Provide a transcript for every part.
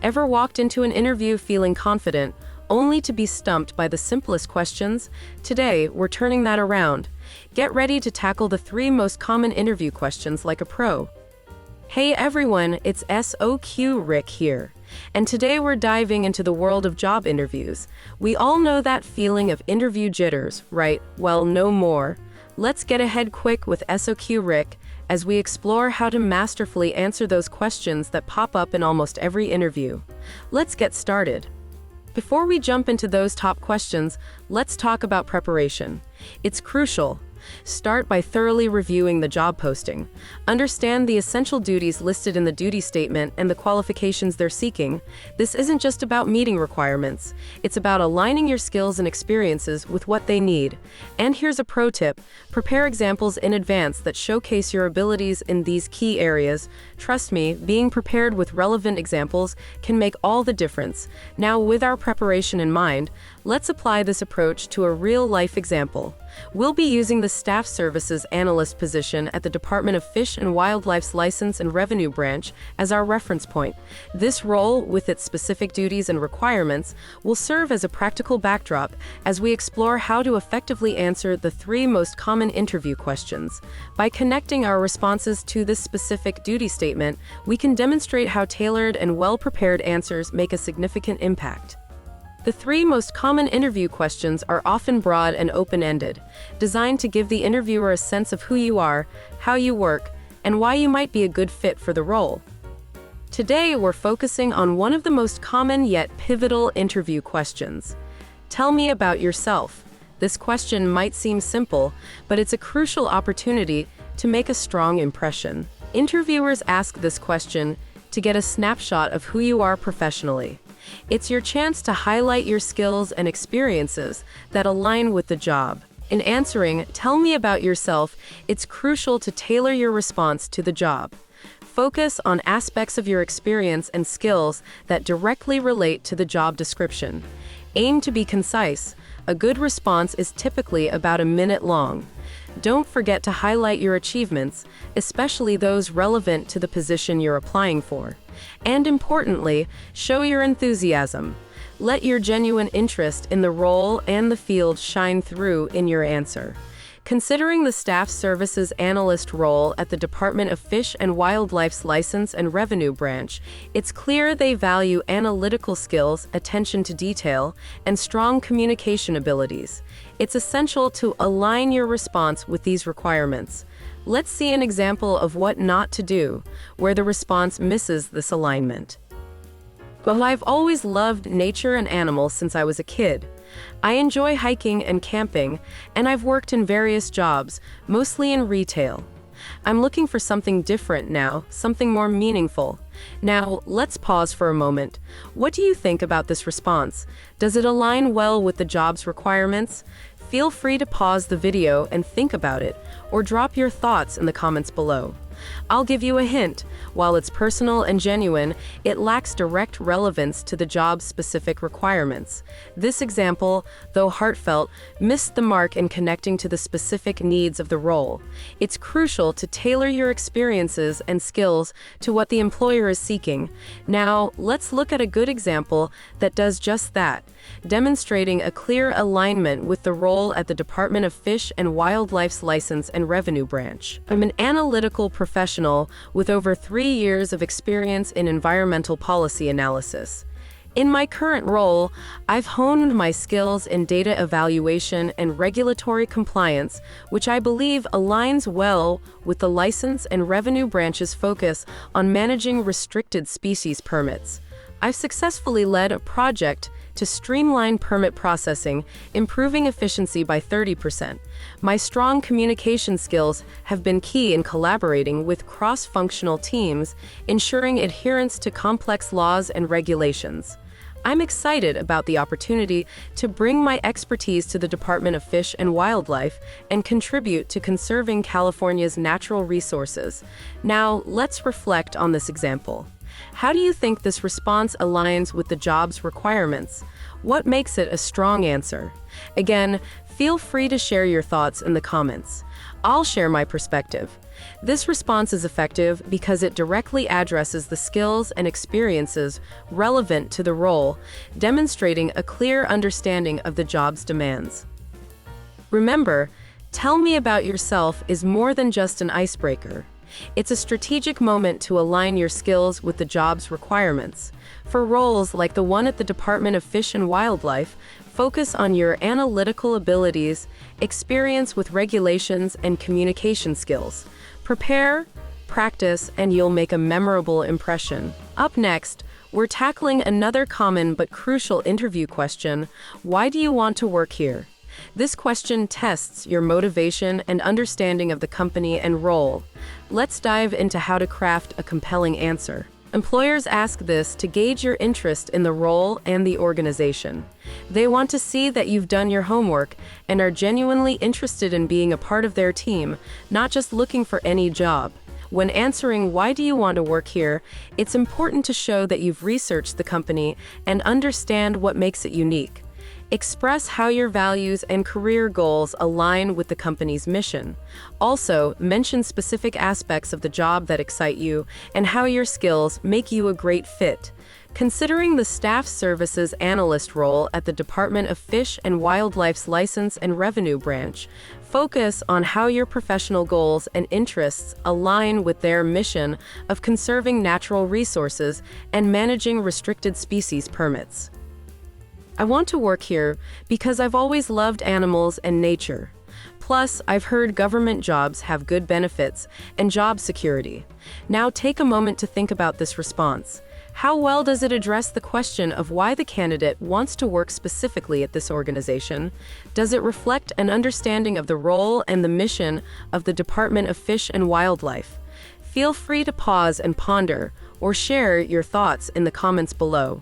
Ever walked into an interview feeling confident, only to be stumped by the simplest questions? Today, we're turning that around. Get ready to tackle the 3 most common interview questions like a pro. Hey everyone, it's SOQ Rick here. And today we're diving into the world of job interviews. We all know that feeling of interview jitters, right? Well, no more. Let's get ahead quick with SOQ Rick as we explore how to masterfully answer those questions that pop up in almost every interview. Let's get started. Before we jump into those top questions, let's talk about preparation. It's crucial. Start by thoroughly reviewing the job posting. Understand the essential duties listed in the duty statement and the qualifications they're seeking. This isn't just about meeting requirements. It's about aligning your skills and experiences with what they need. And here's a pro tip. Prepare examples in advance that showcase your abilities in these key areas. Trust me, being prepared with relevant examples can make all the difference. Now, with our preparation in mind, let's apply this approach to a real-life example. We'll be using the Staff Services Analyst position at the Department of Fish and Wildlife's License and Revenue Branch as our reference point. This role, with its specific duties and requirements, will serve as a practical backdrop as we explore how to effectively answer the 3 most common interview questions. By connecting our responses to this specific duty statement, we can demonstrate how tailored and well-prepared answers make a significant impact. The 3 most common interview questions are often broad and open-ended, designed to give the interviewer a sense of who you are, how you work, and why you might be a good fit for the role. Today, we're focusing on one of the most common yet pivotal interview questions. Tell me about yourself. This question might seem simple, but it's a crucial opportunity to make a strong impression. Interviewers ask this question to get a snapshot of who you are professionally. It's your chance to highlight your skills and experiences that align with the job. In answering, "Tell me about yourself," it's crucial to tailor your response to the job. Focus on aspects of your experience and skills that directly relate to the job description. Aim to be concise. A good response is typically about a minute long. Don't forget to highlight your achievements, especially those relevant to the position you're applying for. And importantly, show your enthusiasm. Let your genuine interest in the role and the field shine through in your answer. Considering the Staff Services Analyst role at the Department of Fish and Wildlife's License and Revenue Branch, it's clear they value analytical skills, attention to detail, and strong communication abilities. It's essential to align your response with these requirements. Let's see an example of what not to do, where the response misses this alignment. Well, I've always loved nature and animals since I was a kid. I enjoy hiking and camping, and I've worked in various jobs, mostly in retail. I'm looking for something different now, something more meaningful. Now, let's pause for a moment. What do you think about this response? Does it align well with the job's requirements? Feel free to pause the video and think about it, or drop your thoughts in the comments below. I'll give you a hint. While it's personal and genuine, it lacks direct relevance to the job's specific requirements. This example, though heartfelt, missed the mark in connecting to the specific needs of the role. It's crucial to tailor your experiences and skills to what the employer is seeking. Now, let's look at a good example that does just that, demonstrating a clear alignment with the role at the Department of Fish and Wildlife's License and Revenue Branch. I'm an analytical professional with over 3 years of experience in environmental policy analysis. In my current role, I've honed my skills in data evaluation and regulatory compliance, which I believe aligns well with the License and Revenue Branch's focus on managing restricted species permits. I've successfully led a project to streamline permit processing, improving efficiency by 30%. My strong communication skills have been key in collaborating with cross-functional teams, ensuring adherence to complex laws and regulations. I'm excited about the opportunity to bring my expertise to the Department of Fish and Wildlife and contribute to conserving California's natural resources. Now, let's reflect on this example. How do you think this response aligns with the job's requirements? What makes it a strong answer? Again, feel free to share your thoughts in the comments. I'll share my perspective. This response is effective because it directly addresses the skills and experiences relevant to the role, demonstrating a clear understanding of the job's demands. Remember, tell me about yourself is more than just an icebreaker. It's a strategic moment to align your skills with the job's requirements. For roles like the one at the Department of Fish and Wildlife, focus on your analytical abilities, experience with regulations, and communication skills. Prepare, practice, and you'll make a memorable impression. Up next, we're tackling another common but crucial interview question: why do you want to work here? This question tests your motivation and understanding of the company and role. Let's dive into how to craft a compelling answer. Employers ask this to gauge your interest in the role and the organization. They want to see that you've done your homework and are genuinely interested in being a part of their team, not just looking for any job. When answering why do you want to work here, it's important to show that you've researched the company and understand what makes it unique. Express how your values and career goals align with the company's mission. Also, mention specific aspects of the job that excite you and how your skills make you a great fit. Considering the Staff Services Analyst role at the Department of Fish and Wildlife's License and Revenue Branch, focus on how your professional goals and interests align with their mission of conserving natural resources and managing restricted species permits. I want to work here because I've always loved animals and nature. Plus, I've heard government jobs have good benefits and job security. Now take a moment to think about this response. How well does it address the question of why the candidate wants to work specifically at this organization? Does it reflect an understanding of the role and the mission of the Department of Fish and Wildlife? Feel free to pause and ponder, or share your thoughts in the comments below.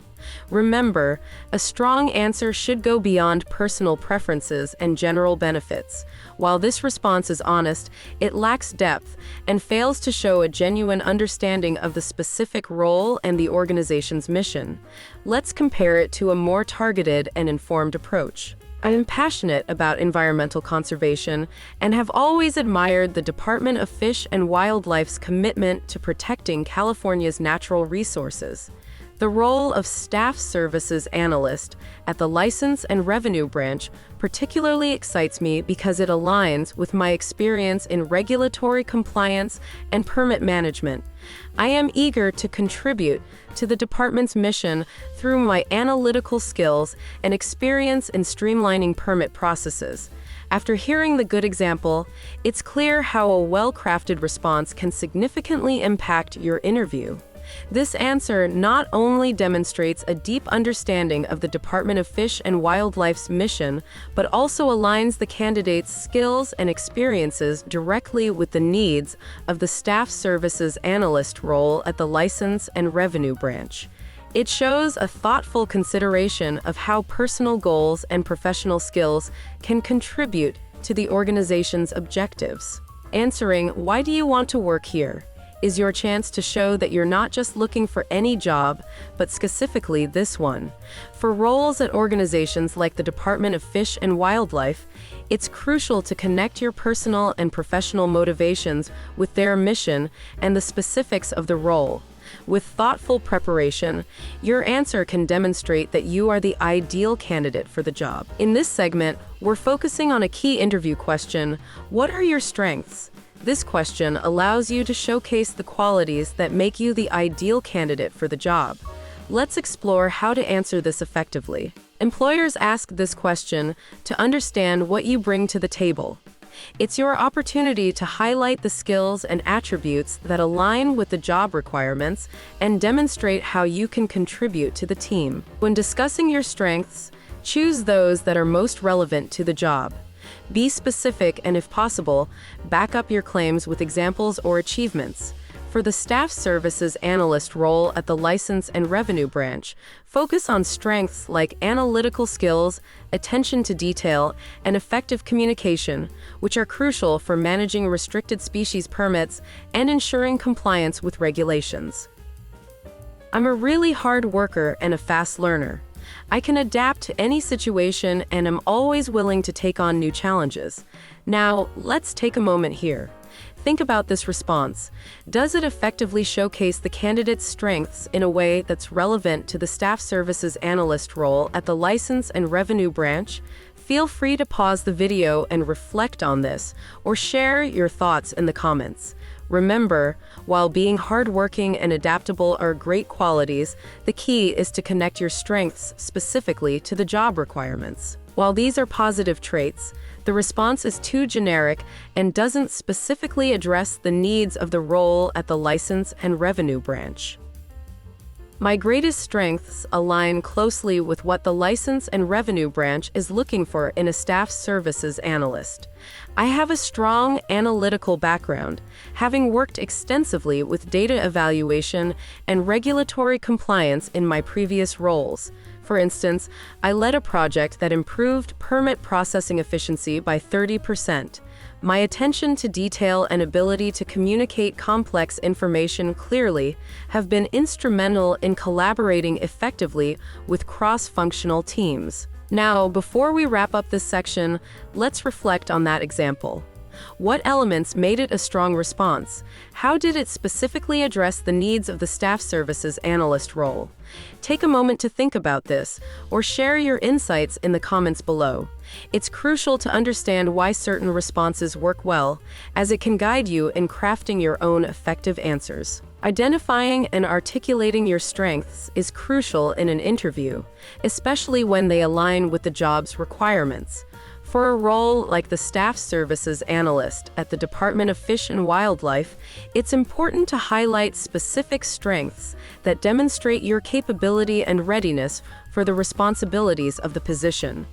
Remember, a strong answer should go beyond personal preferences and general benefits. While this response is honest, it lacks depth and fails to show a genuine understanding of the specific role and the organization's mission. Let's compare it to a more targeted and informed approach. I am passionate about environmental conservation and have always admired the Department of Fish and Wildlife's commitment to protecting California's natural resources. The role of Staff Services Analyst at the License and Revenue Branch particularly excites me because it aligns with my experience in regulatory compliance and permit management. I am eager to contribute to the department's mission through my analytical skills and experience in streamlining permit processes. After hearing the good example, it's clear how a well-crafted response can significantly impact your interview. This answer not only demonstrates a deep understanding of the Department of Fish and Wildlife's mission, but also aligns the candidate's skills and experiences directly with the needs of the Staff Services Analyst role at the License and Revenue Branch. It shows a thoughtful consideration of how personal goals and professional skills can contribute to the organization's objectives. Answering, "Why do you want to work here?" is your chance to show that you're not just looking for any job, but specifically this one. For roles at organizations like the Department of Fish and Wildlife, it's crucial to connect your personal and professional motivations with their mission and the specifics of the role. With thoughtful preparation, your answer can demonstrate that you are the ideal candidate for the job. In this segment, we're focusing on a key interview question: what are your strengths? This question allows you to showcase the qualities that make you the ideal candidate for the job. Let's explore how to answer this effectively. Employers ask this question to understand what you bring to the table. It's your opportunity to highlight the skills and attributes that align with the job requirements and demonstrate how you can contribute to the team. When discussing your strengths, choose those that are most relevant to the job. Be specific and, if possible, back up your claims with examples or achievements. For the Staff Services Analyst role at the License and Revenue Branch, focus on strengths like analytical skills, attention to detail, and effective communication, which are crucial for managing restricted species permits and ensuring compliance with regulations. I'm a really hard worker and a fast learner. I can adapt to any situation and am always willing to take on new challenges. Now, let's take a moment here. Think about this response. Does it effectively showcase the candidate's strengths in a way that's relevant to the staff services analyst role at the License and Revenue branch? Feel free to pause the video and reflect on this, or share your thoughts in the comments. Remember, while being hardworking and adaptable are great qualities, the key is to connect your strengths specifically to the job requirements. While these are positive traits, the response is too generic and doesn't specifically address the needs of the role at the License and Revenue branch. My greatest strengths align closely with what the License and Revenue branch is looking for in a staff services analyst. I have a strong analytical background, having worked extensively with data evaluation and regulatory compliance in my previous roles. For instance, I led a project that improved permit processing efficiency by 30%. My attention to detail and ability to communicate complex information clearly have been instrumental in collaborating effectively with cross-functional teams. Now, before we wrap up this section, let's reflect on that example. What elements made it a strong response? How did it specifically address the needs of the staff services analyst role? Take a moment to think about this, or share your insights in the comments below. It's crucial to understand why certain responses work well, as it can guide you in crafting your own effective answers. Identifying and articulating your strengths is crucial in an interview, especially when they align with the job's requirements. For a role like the Staff Services Analyst at the Department of Fish and Wildlife, it's important to highlight specific strengths that demonstrate your capability and readiness for the responsibilities of the position.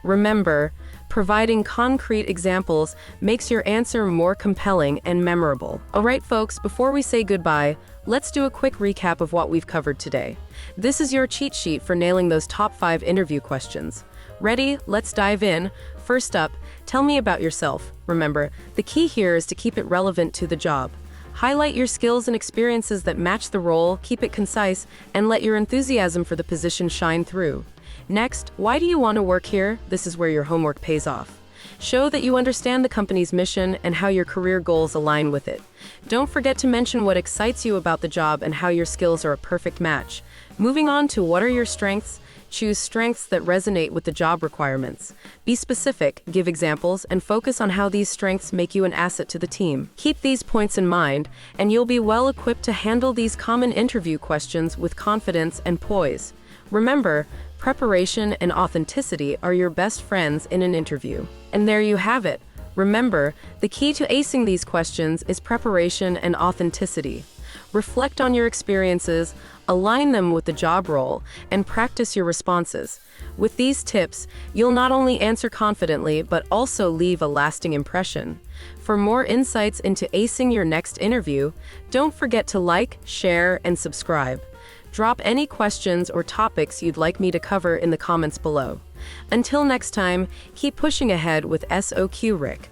Remember, providing concrete examples makes your answer more compelling and memorable. All right, folks, before we say goodbye, let's do a quick recap of what we've covered today. This is your cheat sheet for nailing those top 5 interview questions. Ready? Let's dive in. First up, tell me about yourself. Remember, the key here is to keep it relevant to the job. Highlight your skills and experiences that match the role, keep it concise, and let your enthusiasm for the position shine through. Next, why do you want to work here? This is where your homework pays off. Show that you understand the company's mission and how your career goals align with it. Don't forget to mention what excites you about the job and how your skills are a perfect match. Moving on to what are your strengths? Choose strengths that resonate with the job requirements. Be specific, give examples, and focus on how these strengths make you an asset to the team. Keep these points in mind, and you'll be well equipped to handle these common interview questions with confidence and poise. Remember, preparation and authenticity are your best friends in an interview. And there you have it. Remember, the key to acing these questions is preparation and authenticity. Reflect on your experiences, align them with the job role, and practice your responses. With these tips, you'll not only answer confidently, but also leave a lasting impression. For more insights into acing your next interview, don't forget to like, share, and subscribe. Drop any questions or topics you'd like me to cover in the comments below. Until next time, keep pushing ahead with SOQ Rick.